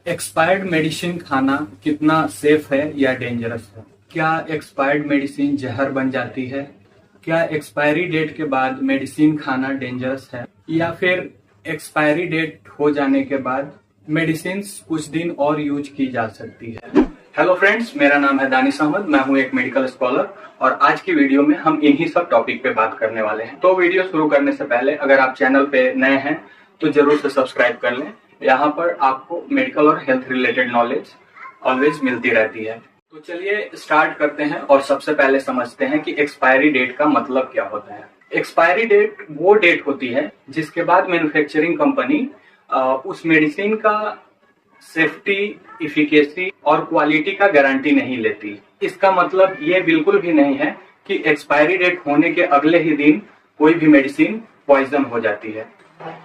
Expired medicine खाना कितना safe है या डेंजरस है? क्या एक्सपायर्ड मेडिसिन जहर बन जाती है? क्या एक्सपायरी डेट के बाद मेडिसिन खाना डेंजरस है, या फिर एक्सपायरी डेट हो जाने के बाद मेडिसिन कुछ दिन और यूज की जा सकती है? हेलो फ्रेंड्स, मेरा नाम है दानिश अहमद। मैं हूं एक मेडिकल स्कॉलर और आज की वीडियो में हम इन्हीं सब टॉपिक पे बात करने वाले हैं। तो वीडियो शुरू करने से पहले अगर आप चैनल पे नए हैं तो जरूर से सब्सक्राइब कर लें। यहाँ पर आपको मेडिकल और हेल्थ रिलेटेड नॉलेज ऑलवेज मिलती रहती है। तो चलिए स्टार्ट करते हैं और सबसे पहले समझते हैं कि एक्सपायरी डेट का मतलब क्या होता है। एक्सपायरी डेट वो डेट होती है जिसके बाद मैन्युफैक्चरिंग कंपनी उस मेडिसिन का सेफ्टी, इफिकेसी और क्वालिटी का गारंटी नहीं लेती। इसका मतलब ये बिल्कुल भी नहीं है कि एक्सपायरी डेट होने के अगले ही दिन कोई भी मेडिसिन पॉइजन हो जाती है।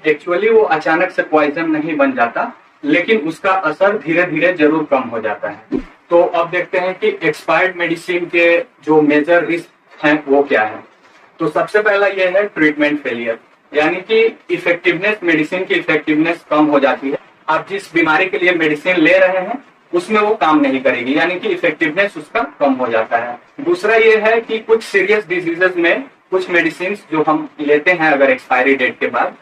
एक्चुअली वो अचानक से पॉइजन नहीं बन जाता, लेकिन उसका असर धीरे धीरे जरूर कम हो जाता है। तो अब देखते हैं कि एक्सपायर्ड मेडिसिन के जो मेजर रिस्क हैं वो क्या है। तो सबसे पहला ये है ट्रीटमेंट फेलियर, यानी कि इफेक्टिवनेस, मेडिसिन की इफेक्टिवनेस कम हो जाती है। आप जिस बीमारी के लिए मेडिसिन ले रहे हैं उसमें वो काम नहीं करेगी, यानी कि इफेक्टिवनेस उसका कम हो जाता है। दूसरा ये है कि कुछ सीरियस डिजीजेस में कुछ मेडिसिन जो हम लेते हैं अगर एक्सपायरी डेट के बाद,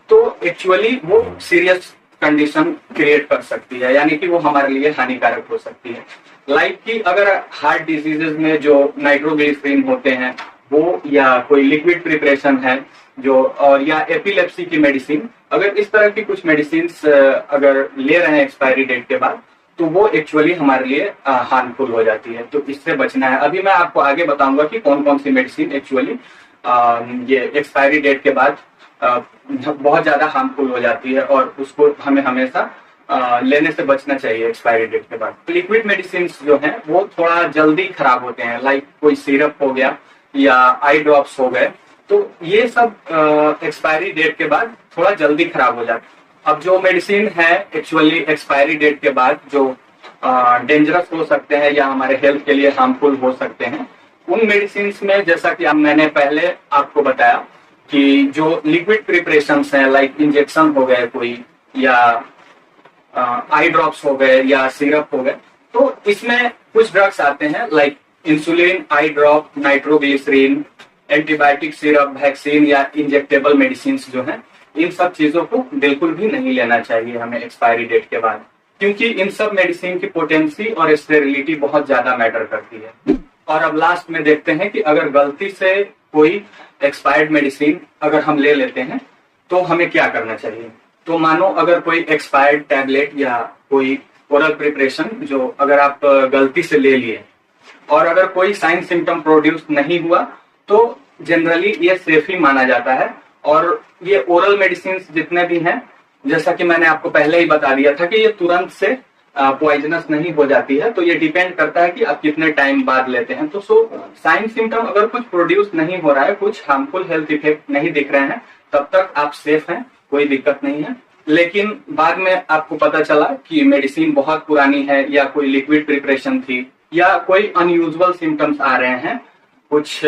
तो एक्चुअली वो सीरियस कंडीशन क्रिएट कर सकती है, यानी कि वो हमारे लिए हानिकारक हो सकती है। लाइक कि अगर हार्ट डिजीजेस में जो नाइट्रोग्लिसरीन होते हैं वो, या कोई लिक्विड प्रिपरेशन है जो, और या एपिलेप्सी की मेडिसिन, अगर इस तरह की कुछ मेडिसिन अगर ले रहे हैं एक्सपायरी डेट के बाद, तो वो एक्चुअली हमारे लिए हार्मफुल हो जाती है। तो इससे बचना है। अभी मैं आपको आगे बताऊंगा कि कौन कौन सी मेडिसिन एक्चुअली ये एक्सपायरी डेट के बाद बहुत ज्यादा हार्मफुल हो जाती है और उसको हमें हमेशा लेने से बचना चाहिए एक्सपायरी डेट के बाद। लिक्विड मेडिसिन जो हैं वो थोड़ा जल्दी खराब होते हैं, लाइक कोई सिरप हो गया या आई ड्रॉप्स हो गए, तो ये सब एक्सपायरी डेट के बाद थोड़ा जल्दी खराब हो जाते हैं। अब जो मेडिसिन है एक्चुअली एक्सपायरी डेट के बाद जो डेंजरस हो सकते हैं या हमारे हेल्थ के लिए हार्मफुल हो सकते हैं, उन मेडिसिन में जैसा कि मैंने पहले आपको बताया कि जो लिक्विड प्रिपरेशंस हैं, लाइक इंजेक्शन हो गए कोई, या आई ड्रॉप्स हो गए या सिरप हो गए, तो इसमें कुछ ड्रग्स आते हैं like insulin, eye drop, nitroglycerin, antibiotic syrup, vaccine या इंजेक्टेबल मेडिसिन जो हैं, इन सब चीजों को बिल्कुल भी नहीं लेना चाहिए हमें एक्सपायरी डेट के बाद, क्योंकि इन सब मेडिसिन की पोटेंसी और स्टेरिलिटी बहुत ज्यादा मैटर करती है। और अब लास्ट में देखते हैं कि अगर गलती से कोई एक्सपायर्ड मेडिसिन अगर हम ले लेते हैं तो हमें क्या करना चाहिए। तो मानो अगर कोई एक्सपायर्ड टैबलेट या कोई ओरल प्रिपरेशन जो अगर आप गलती से ले लिए और अगर कोई साइन सिम्टम प्रोड्यूस नहीं हुआ, तो जनरली ये सेफ ही माना जाता है। और ये ओरल मेडिसिन जितने भी हैं, जैसा कि मैंने आपको पहले ही बता दिया था कि ये तुरंत से पॉइजनस नहीं हो जाती है, तो ये डिपेंड करता है कि आप कितने टाइम बाद लेते हैं। तो साइन सिम्टम अगर कुछ प्रोड्यूस नहीं हो रहा है, कुछ हार्मफुल हेल्थ इफेक्ट नहीं दिख रहे हैं, तब तक आप सेफ हैं, कोई दिक्कत नहीं है। लेकिन बाद में आपको पता चला कि मेडिसिन बहुत पुरानी है या कोई लिक्विड प्रिपरेशन थी या कोई अनयूजुअल सिम्टम्स आ रहे हैं, कुछ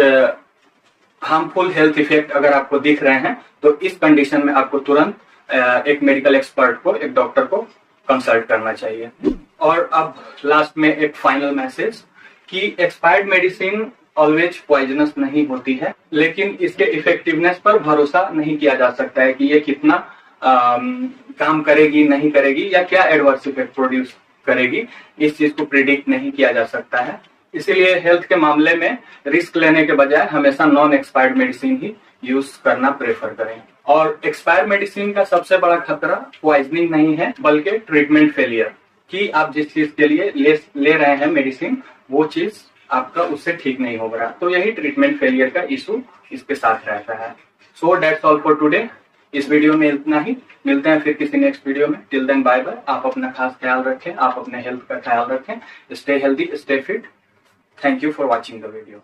हार्मफुल हेल्थ इफेक्ट अगर आपको दिख रहे हैं, तो इस कंडीशन में आपको तुरंत एक मेडिकल एक्सपर्ट को, एक डॉक्टर को कंसल्ट करना चाहिए। और अब लास्ट में एक फाइनल मैसेज कि एक्सपायर्ड मेडिसिन ऑलवेज पॉइजनस नहीं होती है, लेकिन इसके इफेक्टिवनेस पर भरोसा नहीं किया जा सकता है कि ये कितना काम करेगी, नहीं करेगी, या क्या एडवर्स इफेक्ट प्रोड्यूस करेगी। इस चीज को प्रिडिक्ट नहीं किया जा सकता है। इसीलिए हेल्थ के मामले में रिस्क लेने के बजाय हमेशा नॉन एक्सपायर्ड मेडिसिन ही यूज करना प्रेफर करें। और एक्सपायर्ड मेडिसिन का सबसे बड़ा खतरा पॉइजनिंग नहीं है, बल्कि ट्रीटमेंट फेलियर, कि आप जिस चीज के लिए ले रहे हैं मेडिसिन, वो चीज आपका उससे ठीक नहीं हो रहा, तो यही ट्रीटमेंट फेलियर का इशू इसके साथ रहता है। So that's all for today. इस वीडियो में इतना ही, मिलते हैं फिर किसी नेक्स्ट वीडियो में। Till then bye bye. आप अपना खास ख्याल रखें, आप अपने हेल्थ का ख्याल रखें। Stay healthy, stay fit. Thank you for watching the video.